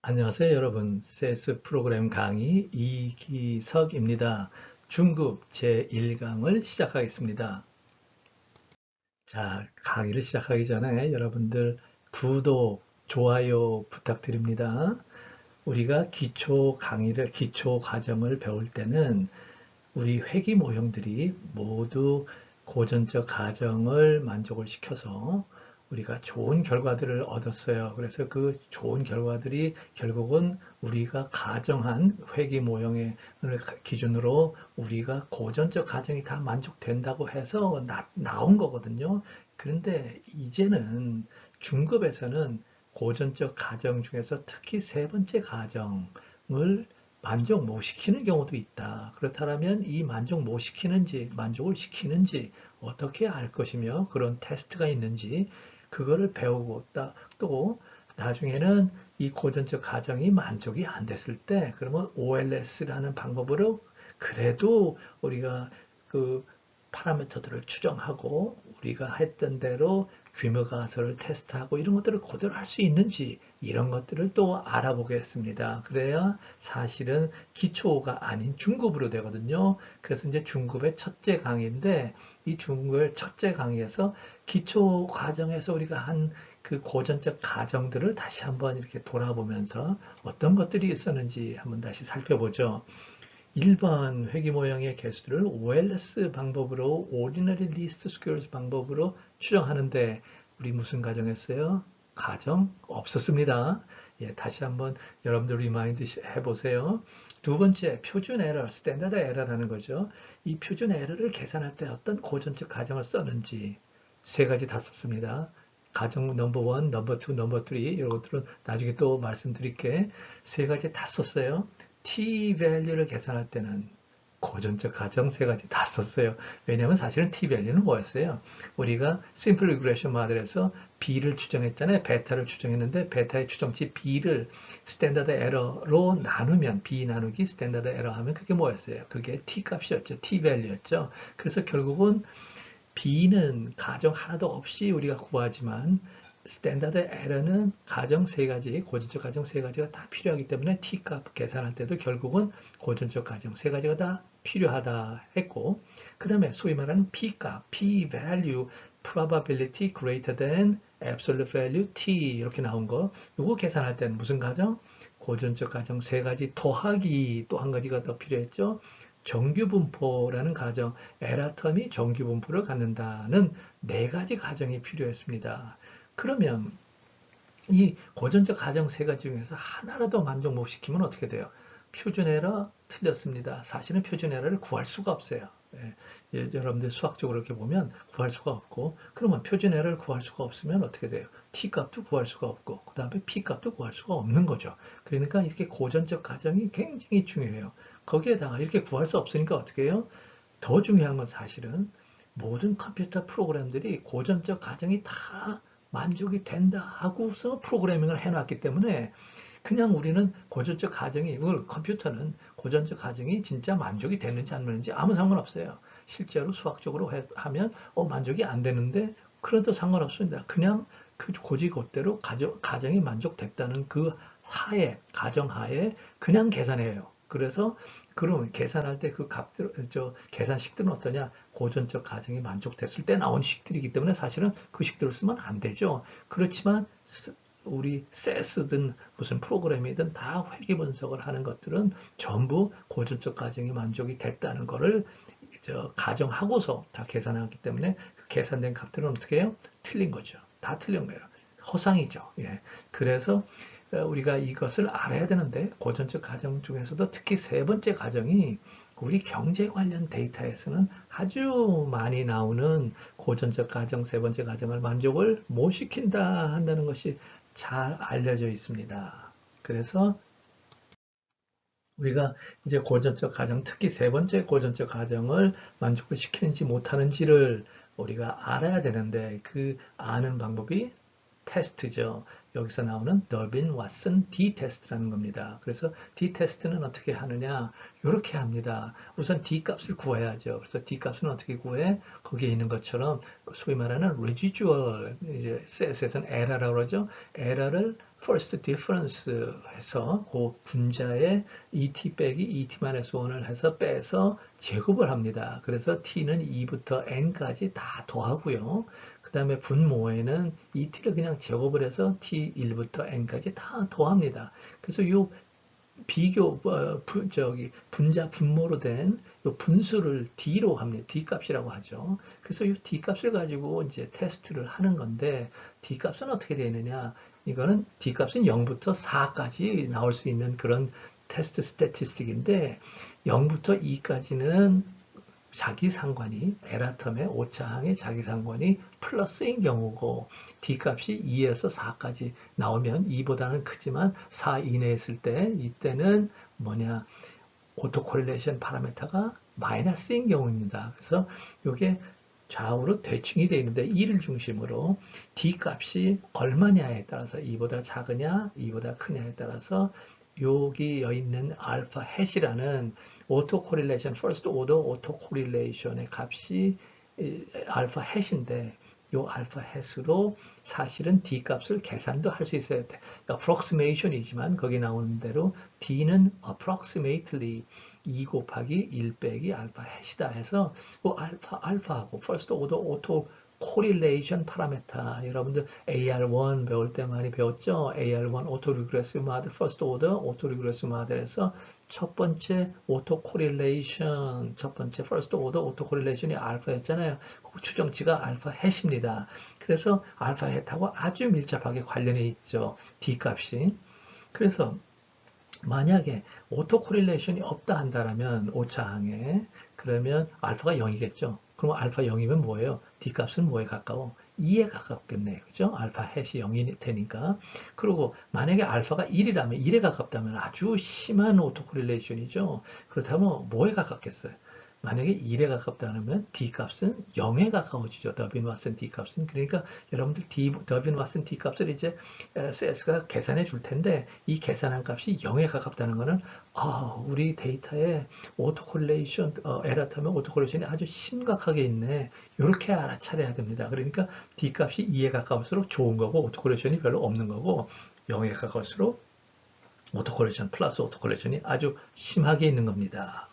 안녕하세요, 여러분. CS 프로그램 강의 이기석입니다. 중급 제1강을 시작하겠습니다. 자, 강의를 시작하기 전에 여러분들 구독, 좋아요 부탁드립니다. 우리가 기초 과정을 배울 때는 우리 회귀 모형들이 모두 고전적 가정을 만족을 시켜서 우리가 좋은 결과들을 얻었어요. 그래서 그 좋은 결과들이 결국은 우리가 가정한 회귀 모형을 기준으로 우리가 고전적 가정이 다 만족된다고 해서 나온 거거든요. 그런데 이제는 중급에서는 고전적 가정 중에서 특히 세 번째 가정을 만족 못 시키는 경우도 있다. 그렇다면 이 만족 못 시키는지, 만족을 시키는지 어떻게 알 것이며 그런 테스트가 있는지 그거를 배우고 또 나중에는 이 고전적 가정이 만족이 안 됐을 때 그러면 OLS라는 방법으로 그래도 우리가 그 파라미터들을 추정하고 우리가 했던 대로 규모 가설을 테스트하고 이런 것들을 그대로 할 수 있는지 이런 것들을 또 알아보겠습니다. 그래야 사실은 기초가 아닌 중급으로 되거든요. 그래서 이제 중급의 첫째 강의인데 이 중급의 첫째 강의에서 기초 과정에서 우리가 한 그 고전적 가정들을 다시 한번 이렇게 돌아보면서 어떤 것들이 있었는지 한번 다시 살펴보죠. 1번 회귀 모형의 개수를 OLS 방법으로 Ordinary Least Squares 방법으로 추정하는데 우리 무슨 가정했어요? 가정 없었습니다. 예, 다시 한번 여러분들 리마인드 해보세요. 두 번째, 표준 에러, 스탠다드 에러라는 거죠. 이 표준 에러를 계산할 때 어떤 고전적 가정을 썼는지 세 가지 다 썼습니다. 가정 넘버 원, 넘버 투, 넘버 쓰리 이런 것들은 나중에 또 말씀드릴게. 세 가지 다 썼어요. t value를 계산할 때는 고전적 가정 세 가지 다 썼어요. 왜냐하면 사실은 t value는 뭐였어요? 우리가 simple regression 모델에서 b를 추정했잖아요. 베타를 추정했는데 베타의 추정치 b를 스탠다드 에러로 나누면 b 나누기 스탠다드 에러 하면 그게 뭐였어요? 그게 t 값이었죠. t value였죠. 그래서 결국은 b는 가정 하나도 없이 우리가 구하지만 스탠다드 에러는 가정 세 가지, 고전적 가정 세 가지가 다 필요하기 때문에 t값 계산할 때도 결국은 고전적 가정 세 가지가 다 필요하다 했고, 그 다음에 소위 말하는 p값, p-value, probability greater than absolute value t 이렇게 나온 거, 이거 계산할 때는 무슨 가정? 고전적 가정 세 가지 더하기 또 한 가지가 더 필요했죠. 정규분포라는 가정, 에라텀이 정규분포를 갖는다는 네 가지 가정이 필요했습니다. 그러면 이 고전적 가정 세 가지 중에서 하나라도 만족 못 시키면 어떻게 돼요? 표준 에러 틀렸습니다. 사실은 표준 에러를 구할 수가 없어요. 예, 여러분들 수학적으로 이렇게 보면 구할 수가 없고, 그러면 표준 에러를 구할 수가 없으면 어떻게 돼요? t 값도 구할 수가 없고, 그 다음에 p 값도 구할 수가 없는 거죠. 그러니까 이렇게 고전적 가정이 굉장히 중요해요. 거기에다가 이렇게 구할 수 없으니까 어떻게 해요? 더 중요한 건 사실은 모든 컴퓨터 프로그램들이 고전적 가정이 다 만족이 된다 하고서 프로그래밍을 해놨기 때문에 그냥 우리는 고전적 가정이, 이걸 컴퓨터는 고전적 가정이 진짜 만족이 됐는지 안 됐는지 아무 상관없어요. 실제로 수학적으로 하면 만족이 안 되는데 그래도 상관없습니다. 그냥 그 고지god대로 가정이 만족됐다는 그 가정 하에 그냥 계산해요. 그래서 그럼 계산할 때 그 값들, 계산식들은 어떠냐? 고전적 가정이 만족됐을 때 나온 식들이기 때문에 사실은 그 식들을 쓰면 안 되죠. 그렇지만 우리 세스든 무슨 프로그램이든 다 회귀 분석을 하는 것들은 전부 고전적 가정이 만족이 됐다는 것을 가정하고서 다 계산하기 때문에 그 계산된 값들은 어떻게 해요? 틀린 거죠. 다 틀린 거예요. 허상이죠. 예. 그래서 우리가 이것을 알아야 되는데 고전적 가정 중에서도 특히 세 번째 가정이 우리 경제 관련 데이터에서는 아주 많이 나오는 고전적 가정, 세 번째 가정을 만족을 못 시킨다 한다는 것이 잘 알려져 있습니다. 그래서 우리가 이제 고전적 가정, 특히 세 번째 고전적 가정을 만족을 시키는지 못하는지를 우리가 알아야 되는데 그 아는 방법이 테스트죠. 여기서 나오는 더빈 왓슨 D 테스트라는 겁니다. 그래서 D 테스트는 어떻게 하느냐? 이렇게 합니다. 우선 D 값을 구해야죠. 그래서 D 값은 어떻게 구해? 거기에 있는 것처럼 소위 말하는 residual, 이제 셋에서는 에러라고 그러죠. 에러를 first difference 해서 그 분자의 et 빼기 et-1을 해서 빼서 제곱을 합니다. 그래서 t는 2부터 n까지 다 더하고요. 그 다음에 분모에는 et를 그냥 제곱을 해서 t1부터 n까지 다 더합니다. 그래서 이 비교 분자 분모로 된 요 분수를 d로 합니다. d 값이라고 하죠. 그래서 이 d 값을 가지고 이제 테스트를 하는 건데 d 값은 어떻게 되느냐? 이거는 d 값은 0부터 4까지 나올 수 있는 그런 테스트 스태티스틱인데 0부터 2까지는 자기 상관이 에라텀의 오차항의 자기 상관이 플러스인 경우고 d 값이 2에서 4까지 나오면 2보다는 크지만 4 이내에 있을 때 이때는 뭐냐 오토코릴레이션 파라미터가 마이너스인 경우입니다. 그래서 이게 좌우로 대칭이 되어 있는데 2를 중심으로 d 값이 얼마냐에 따라서 2보다 작으냐 2보다 크냐에 따라서 여기 있는 알파 햇이라는 오토코릴레이션, 퍼스트 오더 오토코릴레이션의 값이 알파 햇인데 이 알파 햇으로 사실은 d 값을 계산도 할 수 있어야 돼. approximation이지만 거기 나오는 대로 d는 approximately 2 곱하기 1 빼기 알파 햇이다 해서 그 알파하고 퍼스트 오더 오토 코릴레이션 파라메터 여러분들 AR1 배울 때 많이 배웠죠? AR1 오토 리그레시브 모델, 퍼스트 오더 오토 리그레시브 모델에서 첫 번째 오토 코릴레이션, 첫 번째 퍼스트 오더 오토 코릴레이션이 알파였잖아요. 그 추정치가 알파 햇입니다. 그래서 알파 햇하고 아주 밀접하게 관련이 있죠. D 값이. 그래서 만약에 오토 코릴레이션이 없다 한다면 오차항에 그러면 알파가 0이겠죠. 그럼 알파 0이면 뭐예요? D 값은 뭐에 가까워? 2에 가깝겠네. 그죠? 알파 햇이 0이 되니까. 그리고 만약에 알파가 1이라면 1에 가깝다면 아주 심한 오토 코릴레이션이죠. 그렇다면 뭐에 가깝겠어요? 만약에 1에 가깝다면 D 값은 0에 가까워지죠. 더빈 왓슨 D 값은. 그러니까 여러분들 더빈 왓슨 D 값을 이제 CS가 계산해 줄 텐데 이 계산한 값이 0에 가깝다는 것은 우리 데이터에 오토콜레이션 에라텀의 오토콜레이션이 아주 심각하게 있네. 이렇게 알아차려야 됩니다. 그러니까 D 값이 2에 가까울수록 좋은 거고 오토콜레이션이 별로 없는 거고 0에 가까울수록 오토콜레이션 플러스 오토콜레이션이 아주 심하게 있는 겁니다.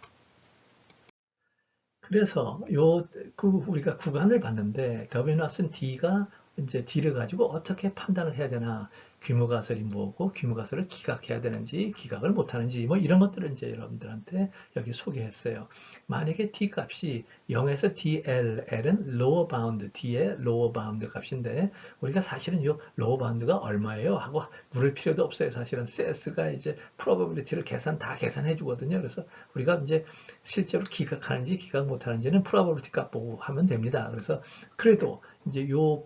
그래서 우리가 구간을 봤는데 더빈 왓슨 D가 이제 D를 가지고 어떻게 판단을 해야 되나 규모가설이 뭐고 규모가설을 기각해야 되는지 기각을 못하는지 뭐 이런 것들을 이제 여러분들한테 여기 소개했어요. 만약에 D 값이 0에서 DL, L은 lower bound, D의 lower bound 값인데 우리가 사실은 이 lower bound가 얼마예요? 하고 물을 필요도 없어요. 사실은 CS가 이제 probability를 다 계산해 주거든요. 그래서 우리가 이제 실제로 기각하는지 기각 못하는지는 probability 값 보고 하면 됩니다. 그래서 그래도 이제 요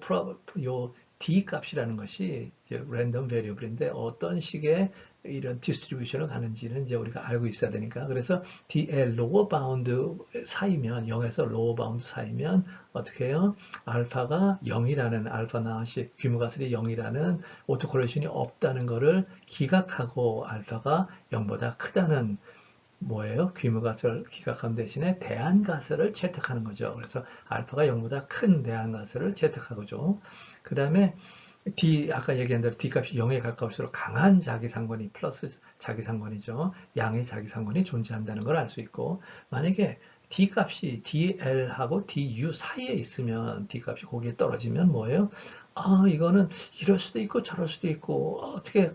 D 값이라는 것이 이제 랜덤 베리어블인데 어떤 식의 이런 디스트리뷰션을 가는지는 이제 우리가 알고 있어야 되니까 그래서 DL 로어 바운드 사이면 0에서 로어 바운드 사이면 어떻게 해요? 알파가 0이라는 알파 나시 규모가설이 0이라는 오토콜레이션이 없다는 것을 기각하고 알파가 0보다 크다는 뭐예요? 규모가설 기각함 대신에 대안가설을 채택하는 거죠. 그래서 알파가 0보다 큰 대안가설을 채택하고죠. 그 다음에 아까 얘기한 대로 D 값이 0에 가까울수록 강한 자기상관이 플러스 자기상관이죠. 양의 자기상관이 존재한다는 걸 알 수 있고 만약에 D 값이 DL하고 DU 사이에 있으면 D 값이 거기에 떨어지면 뭐예요? 이거는 이럴 수도 있고 저럴 수도 있고 어떻게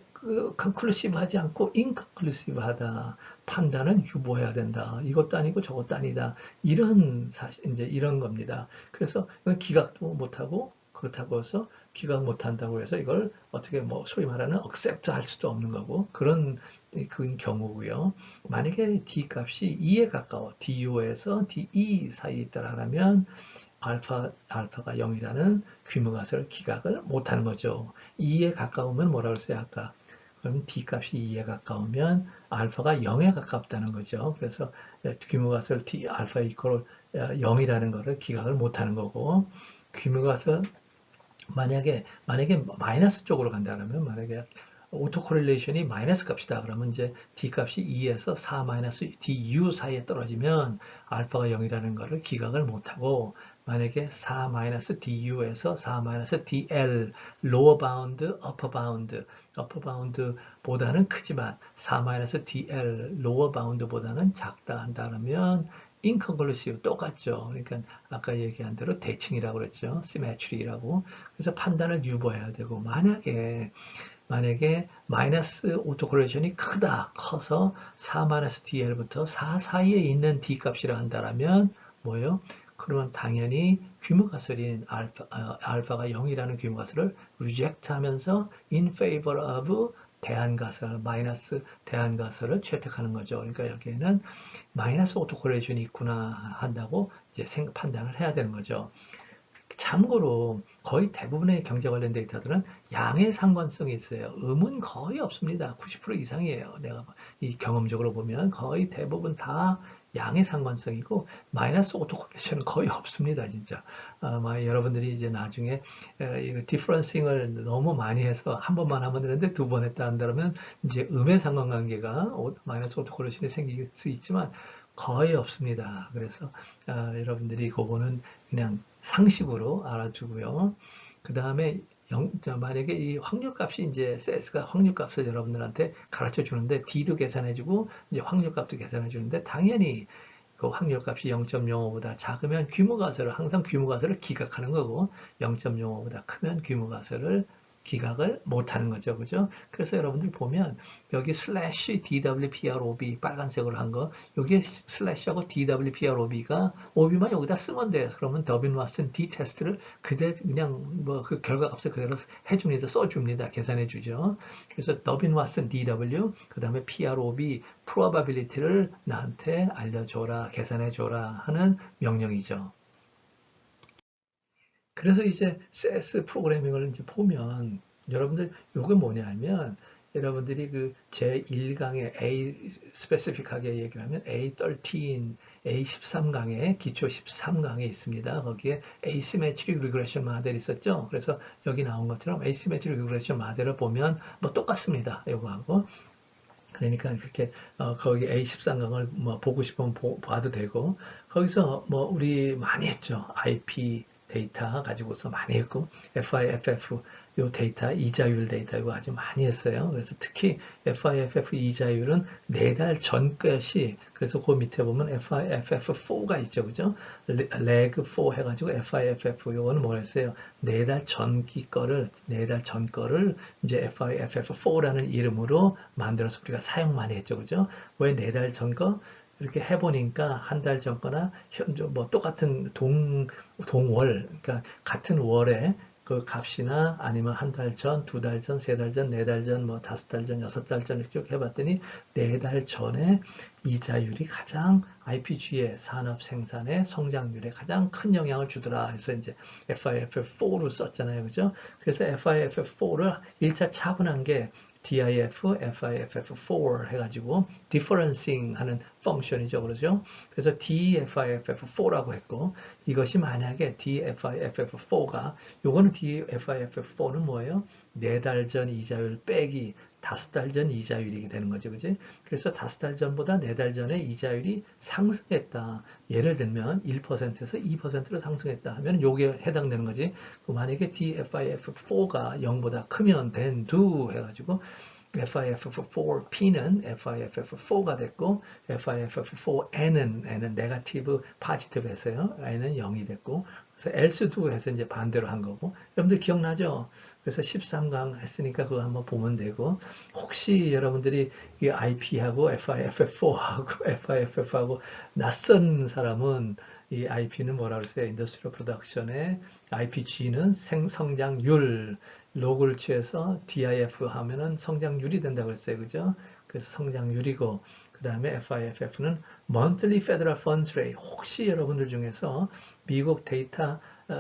컨클루시브하지 않고 인컨클루시브하다. 판단은 유보해야 된다. 이것도 아니고 저것도 아니다. 이런 사실 이제 이런 겁니다. 그래서 기각도 못하고 그렇다고 해서 기각 못한다고 해서 이걸 어떻게 뭐 소위 말하는 accept 할 수도 없는 거고 그런 경우고요. 만약에 D 값이 2에 가까워 DU에서 DE 사이에 있다라면 알파가 0이라는 규모가설 기각을 못하는 거죠. 2에 가까우면 뭐라고 했어요 아까? 그럼 D 값이 2에 가까우면 알파가 0에 가깝다는 거죠. 그래서 규모가설 알파 이퀄 0이라는 것을 기각을 못하는 거고 규모가설 만약에 마이너스 쪽으로 간다면 만약에 오토코릴레이션이 마이너스 값이다 그러면 이제 D 값이 2에서 4 마이너스 DU 사이에 떨어지면 알파가 0이라는 것을 기각을 못하고 만약에 4-du에서 4-dl lower bound, upper bound, upper bound보다는 크지만 4-dl lower bound보다는 작다 한다면 incongruive 똑같죠. 그러니까 아까 얘기한 대로 대칭이라고 그랬죠. symmetry라고. 그래서 판단을 유보해야 되고 만약에 마이너스 오토코레이션이 크다, 커서 4-DL부터 4 사이에 있는 D 값이라 한다면 뭐예요? 그러면 당연히 규모가설인 알파가 0이라는 규모가설을 reject 하면서 in favor of 대안가설, 마이너스 대안가설을 채택하는 거죠. 그러니까 여기에는 마이너스 오토코레이션이 있구나 한다고 이제 판단을 해야 되는 거죠. 참고로 거의 대부분의 경제 관련 데이터들은 양의 상관성이 있어요. 음은 거의 없습니다. 90% 이상이에요. 내가 이 경험적으로 보면 거의 대부분 다 양의 상관성이고 마이너스 오토코레이션은 거의 없습니다. 진짜. 여러분들이 이제 나중에 이거 디퍼런싱을 너무 많이 해서 한 번만 하면 되는데 두 번 했다 한다면 이제 음의 상관관계가 마이너스 오토코레이션이 생길 수 있지만 거의 없습니다. 그래서 여러분들이 그거는 그냥 상식으로 알아주고요. 그 다음에 만약에 이 확률값이 이제 CS가 확률값을 여러분들한테 가르쳐 주는데 D도 계산해주고 이제 확률값도 계산해주는데 당연히 그 확률값이 0.05보다 작으면 규모가설을 항상 규모가설을 기각하는 거고 0.05보다 크면 규모가설을 기각을 못하는 거죠. 그죠? 그래서 여러분들 보면 여기 슬래시 DWPROB 빨간색으로 한 거 여기 슬래시하고 DWPROB가 OB만 여기다 쓰면 돼. 그러면 더빈 왓슨 D 테스트를 그냥 뭐 그 결과값을 그대로 해줍니다. 써줍니다. 계산해 주죠. 그래서 더빈 왓슨 DW 그 다음에 PROB probability를 나한테 알려줘라, 계산해줘라 하는 명령이죠. 그래서 이제 CS 프로그래밍을 이제 보면 여러분들 요게 뭐냐면 여러분들이 그 제1강에 A 스페시픽하게 얘기를 하면 A13, A13강에 기초 13강에 있습니다. 거기에 Asymmetric Regression 모델이 있었죠. 그래서 여기 나온 것처럼 Asymmetric Regression 모델을 보면 뭐 똑같습니다. 요거하고 그러니까 그렇게 거기 A13강을 뭐 보고 싶으면 봐도 되고 거기서 뭐 우리 많이 했죠. IP 데이터 가지고서 많이 했고 FIFF 요 데이터 이자율 데이터 이거 아주 많이 했어요. 그래서 특히 FIFF 이자율은 4달 전 것이 그래서 그 밑에 보면 FIFF4가 있죠. 그죠? leg 4 해가지고 FIFF 요거는 뭐였어요? 4달 전기 거를 4달 전 거를 이제 FIFF4라는 이름으로 만들어서 우리가 사용 많이 했죠. 그죠? 왜 4달 전 거? 이렇게 해보니까 한 달 전 거나 뭐 똑같은 동월, 그러니까 같은 월에 그 값이나 아니면 한 달 전, 2달 전, 3달 전, 4달 전, 뭐 5달 전, 6달 전 이렇게 쭉 해봤더니 4달 전에 이자율이 가장 IPG의 산업 생산의 성장률에 가장 큰 영향을 주더라 해서 이제 FIFF4로 썼잖아요. 그죠? 그래서 FIFF4를 1차 차분한 게 DIF, FIFF4 해가지고 differencing 하는 펑션이죠. 그러죠? 그래서 DFIFF4라고 했고 이것이 만약에 DFIFF4가 요거는 DFIFF4는 뭐예요? 4달 전 이자율 빼기 5달 전 이자율이 되는 거죠. 그지? 그래서 5달 전보다 4달 전에 이자율이 상승했다. 예를 들면 1%에서 2%로 상승했다 하면 요게 해당되는 거지. 만약에 DFIFF4가 0보다 크면 then do 해가지고 FIFF4P는 FIFF4가 됐고 FIFF4N은 네거티브 포지티브 했어요. N은 0이 됐고 그래서 else do 해서 이제 반대로 한 거고 여러분들 기억나죠? 그래서 13강 했으니까 그거 한번 보면 되고 혹시 여러분들이 이 IP하고 FIFF4하고 FIFF하고 낯선 사람은 이 IP는 뭐라 그랬어요? 인더스트리얼 프로덕션의 IPG는 성장률 로그를 취해서 DIF 하면은 성장률이 된다고 했어요. 그죠? 그래서 성장률이고 그 다음에 FIFF는 Monthly Federal Funds Rate 혹시 여러분들 중에서 미국 데이터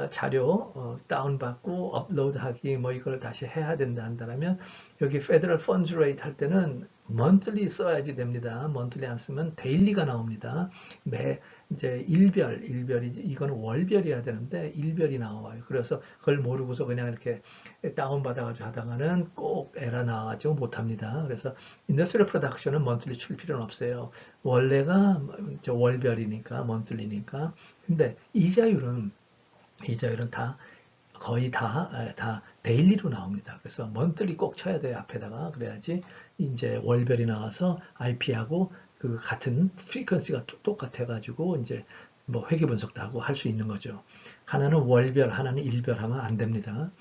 자료 다운받고 업로드하기 뭐 이걸 다시 해야 된다 한다면 여기 Federal Funds Rate 할 때는 monthly 써야지 됩니다. monthly 안 쓰면 daily가 나옵니다. 이제 일별이지 이거는 월별이어야 되는데 일별이 나와요. 그래서 그걸 모르고서 그냥 이렇게 다운받아가지고 하다가는 꼭 에러 나와가지고 못합니다. 그래서 인더스트리얼 프로덕션은 monthly 출 필요는 없어요. 원래가 월별이니까 monthly니까 근데 이자율은 이자율은 거의 다 데일리로 나옵니다. 그래서 먼틀리 꼭 쳐야 돼요. 앞에다가. 그래야지 이제 월별이 나와서 IP하고 그 같은 프리퀀시가 똑같아가지고 이제 뭐 회귀 분석도 하고 할 수 있는 거죠. 하나는 월별, 하나는 일별 하면 안 됩니다.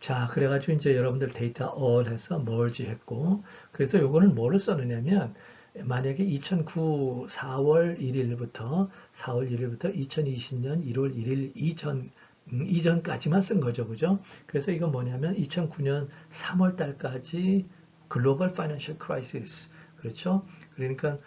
자, 그래가지고 이제 여러분들 데이터 all 해서 merge 했고, 그래서 요거는 뭐를 써느냐면, 만약에 2009 4월 1일부터 4월 1일부터 2020년 1월 1일 이전까지만 쓴 거죠. 그죠? 그래서 이건 뭐냐면 2009년 3월 달까지 글로벌 파이낸셜 크라이시스. 그렇죠? 그러니까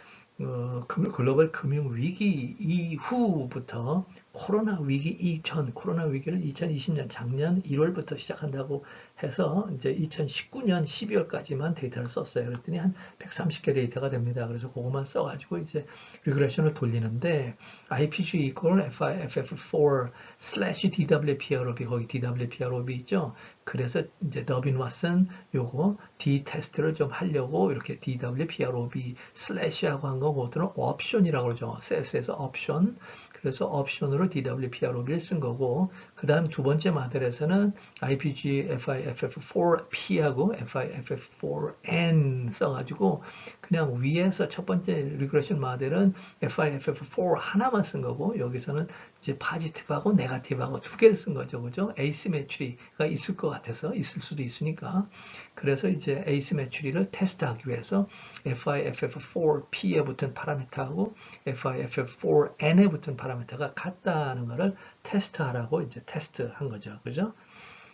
글로벌 금융 위기 이후부터 코로나 위기 이전, 코로나 위기를 2020년 작년 1월부터 시작한다고 해서 이제 2019년 12월까지만 데이터를 썼어요. 그랬더니 한 130개 데이터가 됩니다. 그래서 그것만 써가지고 이제 리그레션을 돌리는데 IPG equal FIFF4 slash DWPROB 거기 DWPROB 있죠. 그래서 이제 더빈 왓슨 요거 D 테스트를 좀 하려고 이렇게 DWPROB 슬래시하고 한 거 그것들은 옵션이라고 그러죠. CS에서 옵션. 그래서 옵션으로 DWPROB를 쓴 거고 그 다음 두 번째 모델에서는 IPG FIFF4P하고 FIFF4N 써가지고 그냥 위에서 첫 번째 리그레션 모델은 FIFF4 하나만 쓴 거고 여기서는 이제 파지티브하고 네가티브하고 두 개를 쓴 거죠. 그죠? 에이시메트리가 있을 것 같아서 있을 수도 있으니까. 그래서 이제 에이시메트리를 테스트하기 위해서 FIFF4P에 붙은 파라미터하고 FIFF4N에 붙은 파라미터가 같다는 것을 테스트하라고 이제 테스트한 거죠. 그죠?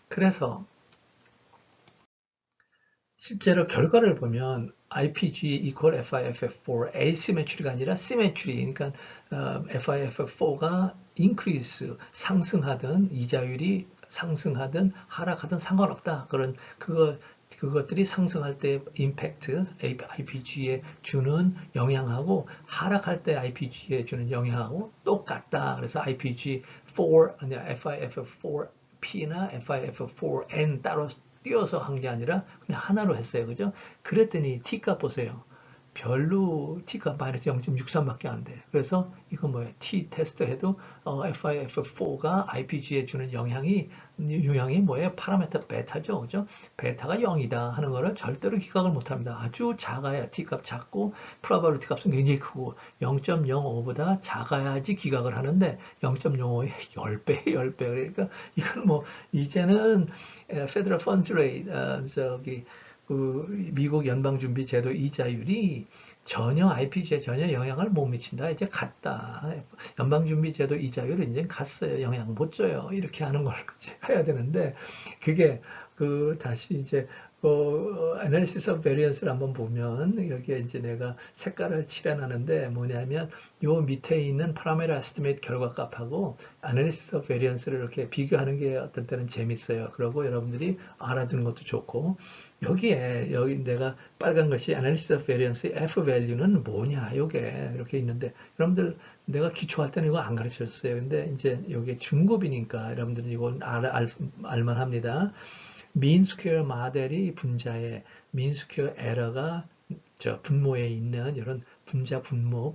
그래서 실제로 결과를 보면 IPG equal FIFF4 asymmetry가 아니라 symmetry 그러니까 FIFF4가 increase 상승하든 이자율이 상승하든 하락하든 상관없다. 그런 그것들이 상승할 때 임팩트 IPG에 주는 영향하고 하락할 때 IPG에 주는 영향하고 똑같다. 그래서 IPG4 아니 FIFF4P나 FIFF4N 따로 띄어서 한 게 아니라 그냥 하나로 했어요. 그죠? 그랬더니 T값 보세요. 별로 T값 마이너스 0.63밖에 안 돼. 그래서 이거 뭐예요? T 테스트 해도 FIF4가 IPG에 주는 유형이 뭐예요? 파라미터 베타죠. 그죠? 베타가 0이다 하는 거를 절대로 기각을 못 합니다. 아주 작아야 T값 작고 프로바빌리티 값은 굉장히 크고 0.05보다 작아야지 기각을 하는데 0.05의 10배, 10배. 그러니까 이건 뭐 이제는 페더럴 펀드 레이트 그 미국 연방준비제도 이자율이 전혀 IPG에 전혀 영향을 못 미친다. 이제 갔다. 연방준비제도 이자율은 이제 갔어요. 영향 못 줘요. 이렇게 하는 걸 이제 해야 되는데 그게 다시 이제 analysis of variance를 한번 보면 여기에 이제 내가 색깔을 칠해놨는데 뭐냐면 요 밑에 있는 parameter estimate 결과 값하고 analysis of variance를 이렇게 비교하는 게 어떤 때는 재밌어요. 그리고 여러분들이 알아두는 것도 좋고 여기 내가 빨간 것이 analysis of variance F value는 뭐냐 요게 이렇게 있는데 여러분들 내가 기초할 때는 이거 안 가르쳐 줬어요. 근데 이제 여기 중급이니까 여러분들은 이건 알만합니다. mean square 모델이 분자에 mean square error가 분모에 있는 이런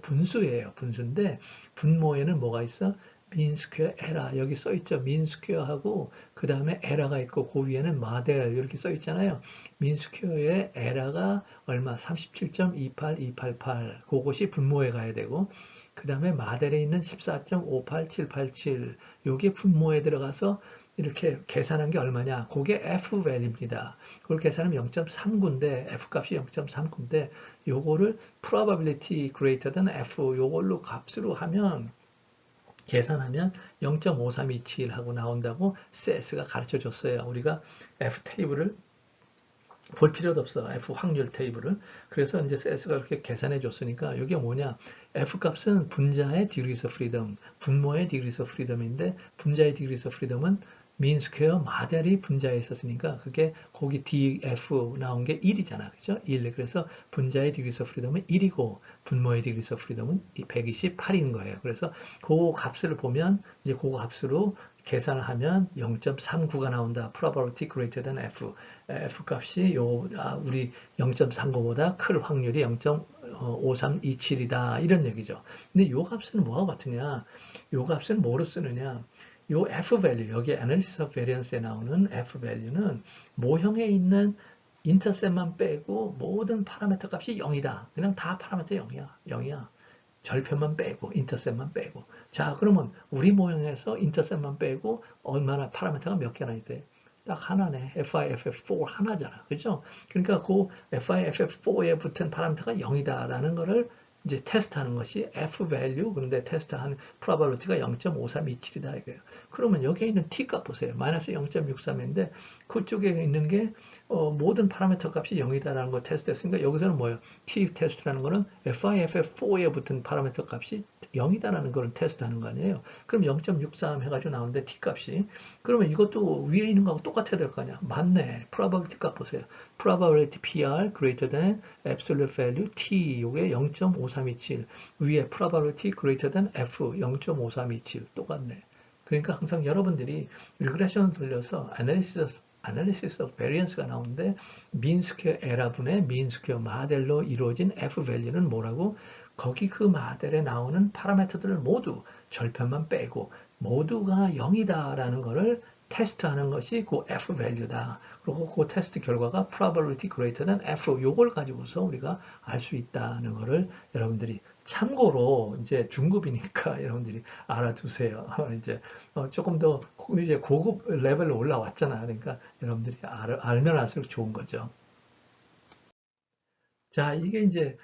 분수예요. 분수인데 분모에는 뭐가 있어? mean square error 여기 써 있죠. mean square하고 그 다음에 error가 있고 그 위에는 모델 이렇게 써 있잖아요. mean square의 error가 얼마? 37.28288 그것이 분모에 가야 되고 그 다음에 모델에 있는 14.58787 요게 분모에 들어가서 이렇게 계산한 게 얼마냐? 그게 F 밸입니다. 그걸 계산하면 0.39인데 F 값이 0.39인데 요거를 probability greater than F 요걸로 값으로 하면 계산하면 0.5327 하고 나온다고 CS가 가르쳐 줬어요. 우리가 F 테이블을 볼 필요도 없어. F 확률 테이블을. 그래서 이제 CS가 이렇게 계산해 줬으니까 이게 뭐냐? F 값은 분자의 degrees of freedom, 분모의 degrees of freedom인데 분자의 degrees of freedom은 mean square 모델이 분자에 있었으니까 그게 거기 df 나온 게 1이잖아. 그죠? 1. 그래서 분자의 degrees of freedom은 1이고 분모의 degrees of freedom은 128인 거예요. 그래서 그 값을 보면 이제 그 값으로 계산을 하면 0.39가 나온다. probability greater than f. f 값이 우리 0.39보다 클 확률이 0.5327이다. 이런 얘기죠. 근데 요 값은 뭐하고 같으냐? 요 값은 뭐로 쓰느냐? 요 F value, 여기 Analysis of Variance에 나오는 F value는 모형에 있는 인터셉만 빼고 모든 파라미터 값이 0이다. 그냥 다 파라미터 0이야. 0이야. 절편만 빼고 인터셉만 빼고. 자, 그러면 우리 모형에서 인터셉만 빼고 얼마나 파라미터가 몇 개나 있대? 딱 하나네. FIFF4 하나잖아. 그죠? 그러니까 그 FIFF4에 붙은 파라미터가 0이다라는 거를 이제 테스트하는 것이 F value, 그런데 테스트하는 probability가 0.5327이다 이거예요. 그러면 여기에 있는 t 값 보세요. 마이너스 0.63인데 그쪽에 있는 게 모든 파라미터 값이 0이다라는 걸 테스트했으니까 여기서는 뭐예요? t 테스트라는 거는 FIFF4에 붙은 파라미터 값이 0이다라는 걸 테스트하는 거 아니에요. 그럼 0.63 해가지고 나오는데 t 값이 그러면 이것도 위에 있는 거하고 똑같아야 될 거 아니야? 맞네. probability 값 보세요. probability PR greater than absolute value t 요게 0.5327 위에 probability greater than f 0.5327 똑같네. 그러니까 항상 여러분들이 리그레션을 돌려서 analysis of variance가 나오는데 mean square 에러분의 mean square 모델로 이루어진 f value는 뭐라고? 거기 그 모델에 나오는 파라미터들을 모두 절편만 빼고 모두가 0이다라는 것을 테스트하는 것이 그 F value다. 그리고 그 테스트 결과가 probability greater than F 요걸 가지고서 우리가 알 수 있다는 것을 여러분들이 참고로 이제 중급이니까 여러분들이 알아두세요. 이제 조금 더 이제 고급 레벨로 올라왔잖아. 그러니까 여러분들이 알면 알수록 좋은 거죠. 자, 이게 이제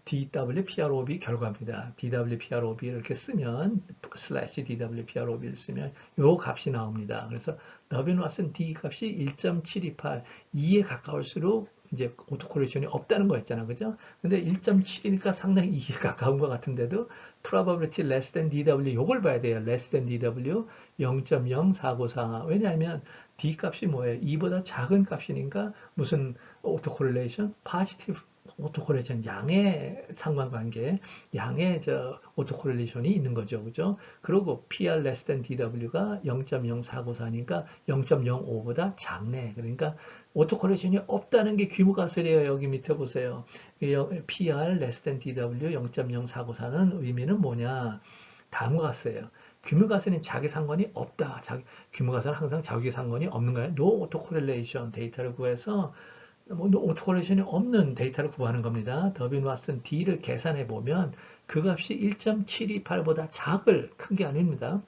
DWPROB 결과입니다. DWPROB 이렇게 쓰면 슬래시 DWPROB를 쓰면 요 값이 나옵니다. 그래서 너빈 왓슨 D 값이 1.728, 2에 가까울수록 이제 오토코레이션이 없다는 거였잖아. 그죠? 근데 1.7이니까 상당히 2에 가까운 것 같은데도 probability less than DW 요걸 봐야 돼요. less than DW 0.0494. 왜냐하면 D 값이 뭐예요? 2보다 작은 값이니까 무슨 오토코렐레이션, 파지티브 오토코렐레이션 양의 상관관계, 양의 오토코렐레이션이 있는 거죠, 그죠? 그리고 PR less than DW가 0.0494니까 0.05보다 작네. 그러니까 오토코렐레이션이 없다는 게 규모가설이에요. 여기 밑에 보세요. PR less than DW 0.0494는 의미는 뭐냐? 다음과 같아요. 규모가설은 자기 상관이 없다. 규모가설은 항상 자기 상관이 없는 거예요. No autocorrelation 데이터를 구해서 오토코레이션이 없는 데이터를 구하는 겁니다. 더빈 왓슨 D를 계산해 보면 그 값이 1.728보다 작을, 큰 게 아닙니다.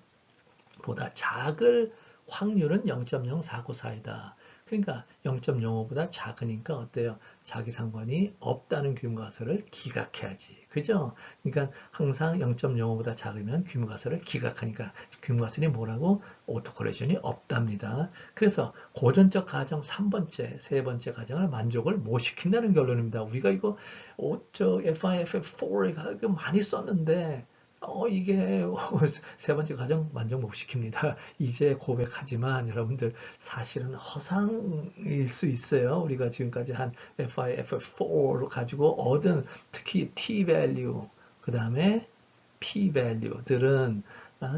보다 작을 확률은 0.0494이다. 그러니까 0.05보다 작으니까 어때요? 자기 상관이 없다는 규모가설을 기각해야지. 그죠? 그러니까 항상 0.05보다 작으면 규모가설을 기각하니까 규모가설이 뭐라고? 오토코레이션이 없답니다. 그래서 고전적 가정 3번째, 세 번째 가정을 만족을 못 시킨다는 결론입니다. 우리가 이거 FIFF4를 많이 썼는데 이게 세 번째 가정 만족 못 시킵니다. 이제 고백하지만 여러분들 사실은 허상일 수 있어요. 우리가 지금까지 한 FIFF4로 가지고 얻은 특히 T value, 그 다음에 P value들은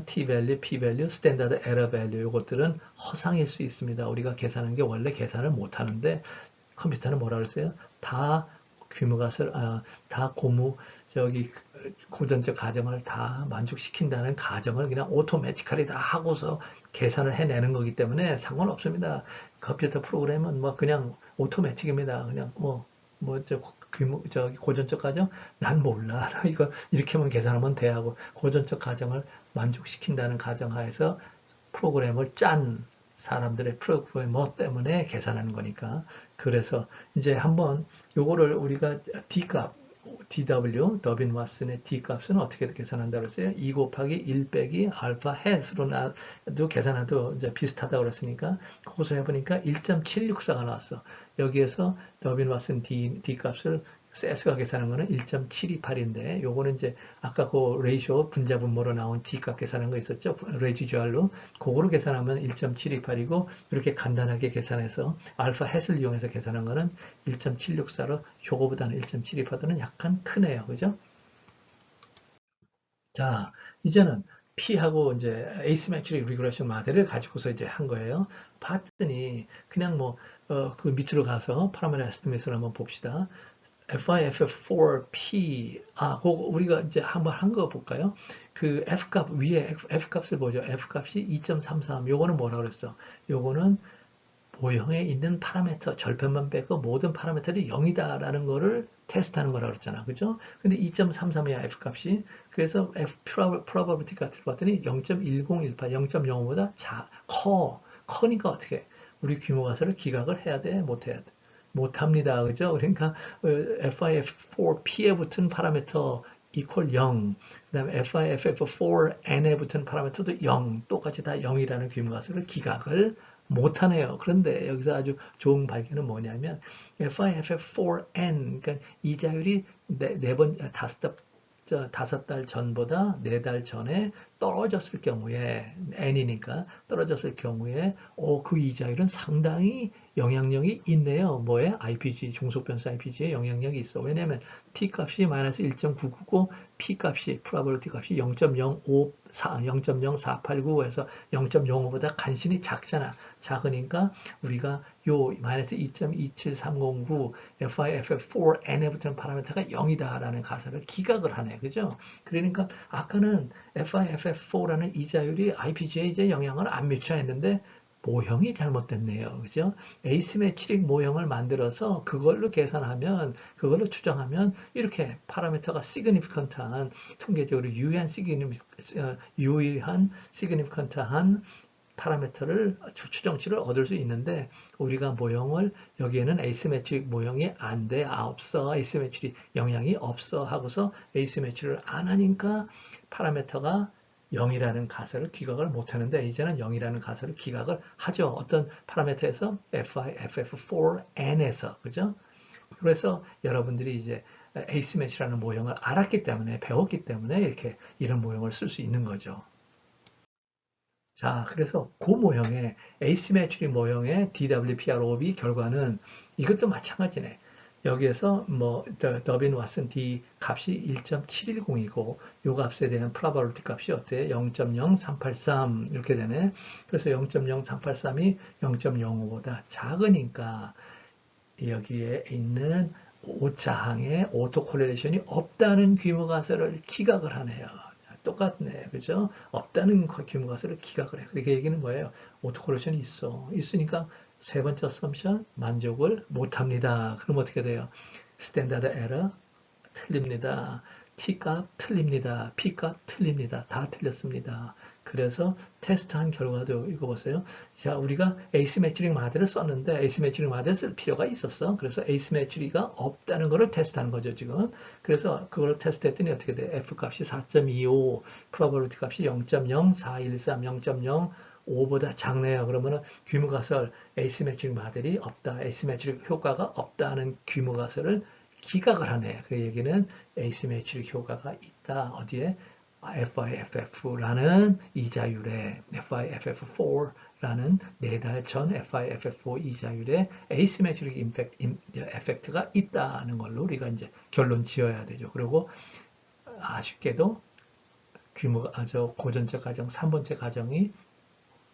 T value, P value, standard error value 이것들은 허상일 수 있습니다. 우리가 계산하는 게 원래 계산을 못 하는데 컴퓨터는 뭐라 그랬어요? 다 규모가설, 다 고전적 가정을 다 만족시킨다는 가정을 그냥 오토매티컬이 다 하고서 계산을 해내는 거기 때문에 상관없습니다. 컴퓨터 프로그램은 뭐 그냥 오토매틱입니다. 그냥 고전적 가정? 난 몰라. 이거 이렇게만 계산하면 돼 하고 고전적 가정을 만족시킨다는 가정하에서 프로그램을 짠 사람들의 프로그래머 때문에 계산하는 거니까. 그래서 이제 한번 요거를 우리가 D값, DW, 더빈 왓슨의 D값은 어떻게 계산한다고 했어요? 2 곱하기 1 빼기 알파 햇으로도 계산해도 이제 비슷하다고 그랬으니까 그것을 해보니까 1.764가 나왔어. 여기에서 더빈 왓슨 D값을 SS가 계산한 거는 1.728인데 요거는 이제 아까 그 레이쇼 분자분모로 나온 D값 계산한 거 있었죠? 레지주얼로 그거로 계산하면 1.728이고 이렇게 간단하게 계산해서 알파 햇을 이용해서 계산한 거는 1.764로 요거보다는 1.728보다는 약간 크네요. 그죠? 자, 이제는 P하고 이제 asymmetric regression 모델을 가지고서 이제 한 거예요. 봤더니 그냥 그 밑으로 가서 파라미터 에스티메이트를 한번 봅시다. FIFF4P, 그거 우리가 이제 한번 한 거 볼까요? 그 F값, 위에 F값을 보죠. F값이 2.33. 요거는 뭐라 그랬어? 요거는 모형에 있는 파라미터, 절편만 빼고 모든 파라미터들이 0이다라는 거를 테스트하는 거라고 그랬잖아. 그죠? 근데 2.33이야, F값이. 그래서 probability 값을 봤더니 0.1018, 0.05보다 커니까 어떻게 해? 우리 규모 가설을 기각을 해야 돼? 못 해야 돼? 못합니다. 그죠? 그러니까 FIF4P에 붙은 파라미터 equal 0, 그 다음에 FIFF4N에 붙은 파라미터도 0, 똑같이 다 0이라는 규모 가설을 기각을 못하네요. 그런데 여기서 아주 좋은 발견은 뭐냐면 FIFF4N, 그러니까 이자율이 다섯 달 전보다 네 달 전에 떨어졌을 경우에 N이니까 떨어졌을 경우에 그 이자율은 상당히 영향력이 있네요. 뭐에? IPG, 중속변수 IPG에 영향력이 있어. 왜냐하면 T값이 마이너스 1.999, P값이, probability 값이 0.054, 0.0489에서 0.05보다 간신히 작잖아. 작으니까 우리가 요 마이너스 2.27309 FIFF4N에 붙은 파라미터가 0이다라는 가설을 기각을 하네. 그죠? 그러니까 아까는 FIFF4라는 이자율이 IPG에 이제 영향을 안 미쳐 했는데 모형이 잘못됐네요. 그죠? 에이시메트릭 모형을 만들어서 그걸로 계산하면, 그걸로 추정하면 이렇게 파라미터가 significant한, 통계적으로 유의한 significant한 파라미터를 추정치를 얻을 수 있는데 우리가 모형을 여기에는 에이시메트릭 모형이 안 돼, 없어, 에이시메트릭 영향이 없어 하고서 에이시메트릭을 안 하니까 파라미터가 0이라는 가설을 기각을 못하는데 이제는 0이라는 가설을 기각을 하죠. 어떤 파라미터에서 FIFF4N에서 그죠? 그래서 여러분들이 이제 에이시메트라는 모형을 알았기 때문에 배웠기 때문에 이렇게 이런 모형을 쓸 수 있는 거죠. 자, 그래서 그 모형의 에이시메트리 모형의 DWPROB 결과는 이것도 마찬가지네. 여기에서 뭐 더빈 왓슨 D 값이 1.710이고 요 값에 대한 probability 값이 어때? 0.0383 이렇게 되네. 그래서 0.0383이 0.05보다 작으니까 여기에 있는 5차항에 오토 콜레레이션이 없다는 규모 가설을 기각을 하네요. 똑같네. 그죠? 없다는 규모 가설을 기각을 해. 그러니까 얘기는 뭐예요? 오토 콜레이션이 있어. 있으니까 세 번째 어썸션 만족을 못 합니다. 그럼 어떻게 돼요? 스탠다드 에러 틀립니다. T값 틀립니다. P값 틀립니다. 다 틀렸습니다. 그래서 테스트한 결과도 이거 보세요. 자, 우리가 에이시메트릭 마드를 썼는데 에이시메트릭 마드를 쓸 필요가 있었어. 그래서 에이시메트리가 없다는 것을 테스트하는 거죠, 지금. 그래서 그걸 테스트했더니 어떻게 돼? F 값이 4.25, probability 값이 0.0413, 0.05보다 작네요. 그러면은 규모 가설 에이시메트릭 마들이 없다. 에이시메트릭 효과가 없다는 규모 가설을 기각을 하네. 그 얘기는 에이시메트릭 효과가 있다. 어디에? FIFF라는 이자율에 FIFF4라는 4달 전 FIFF4 이자율에 에이시메트릭 에펙트가 있다는 걸로 우리가 이제 결론 지어야 되죠. 그리고 아쉽게도 규모가 아주 고전적 가정 3번째 가정이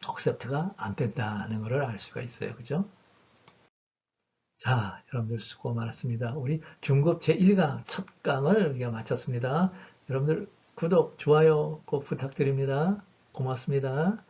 억셉트가 안 된다는 것을 알 수가 있어요. 그죠? 자, 여러분들 수고 많았습니다. 우리 중급 제1강 첫 강을 우리가 마쳤습니다. 여러분들 구독, 좋아요 꼭 부탁드립니다. 고맙습니다.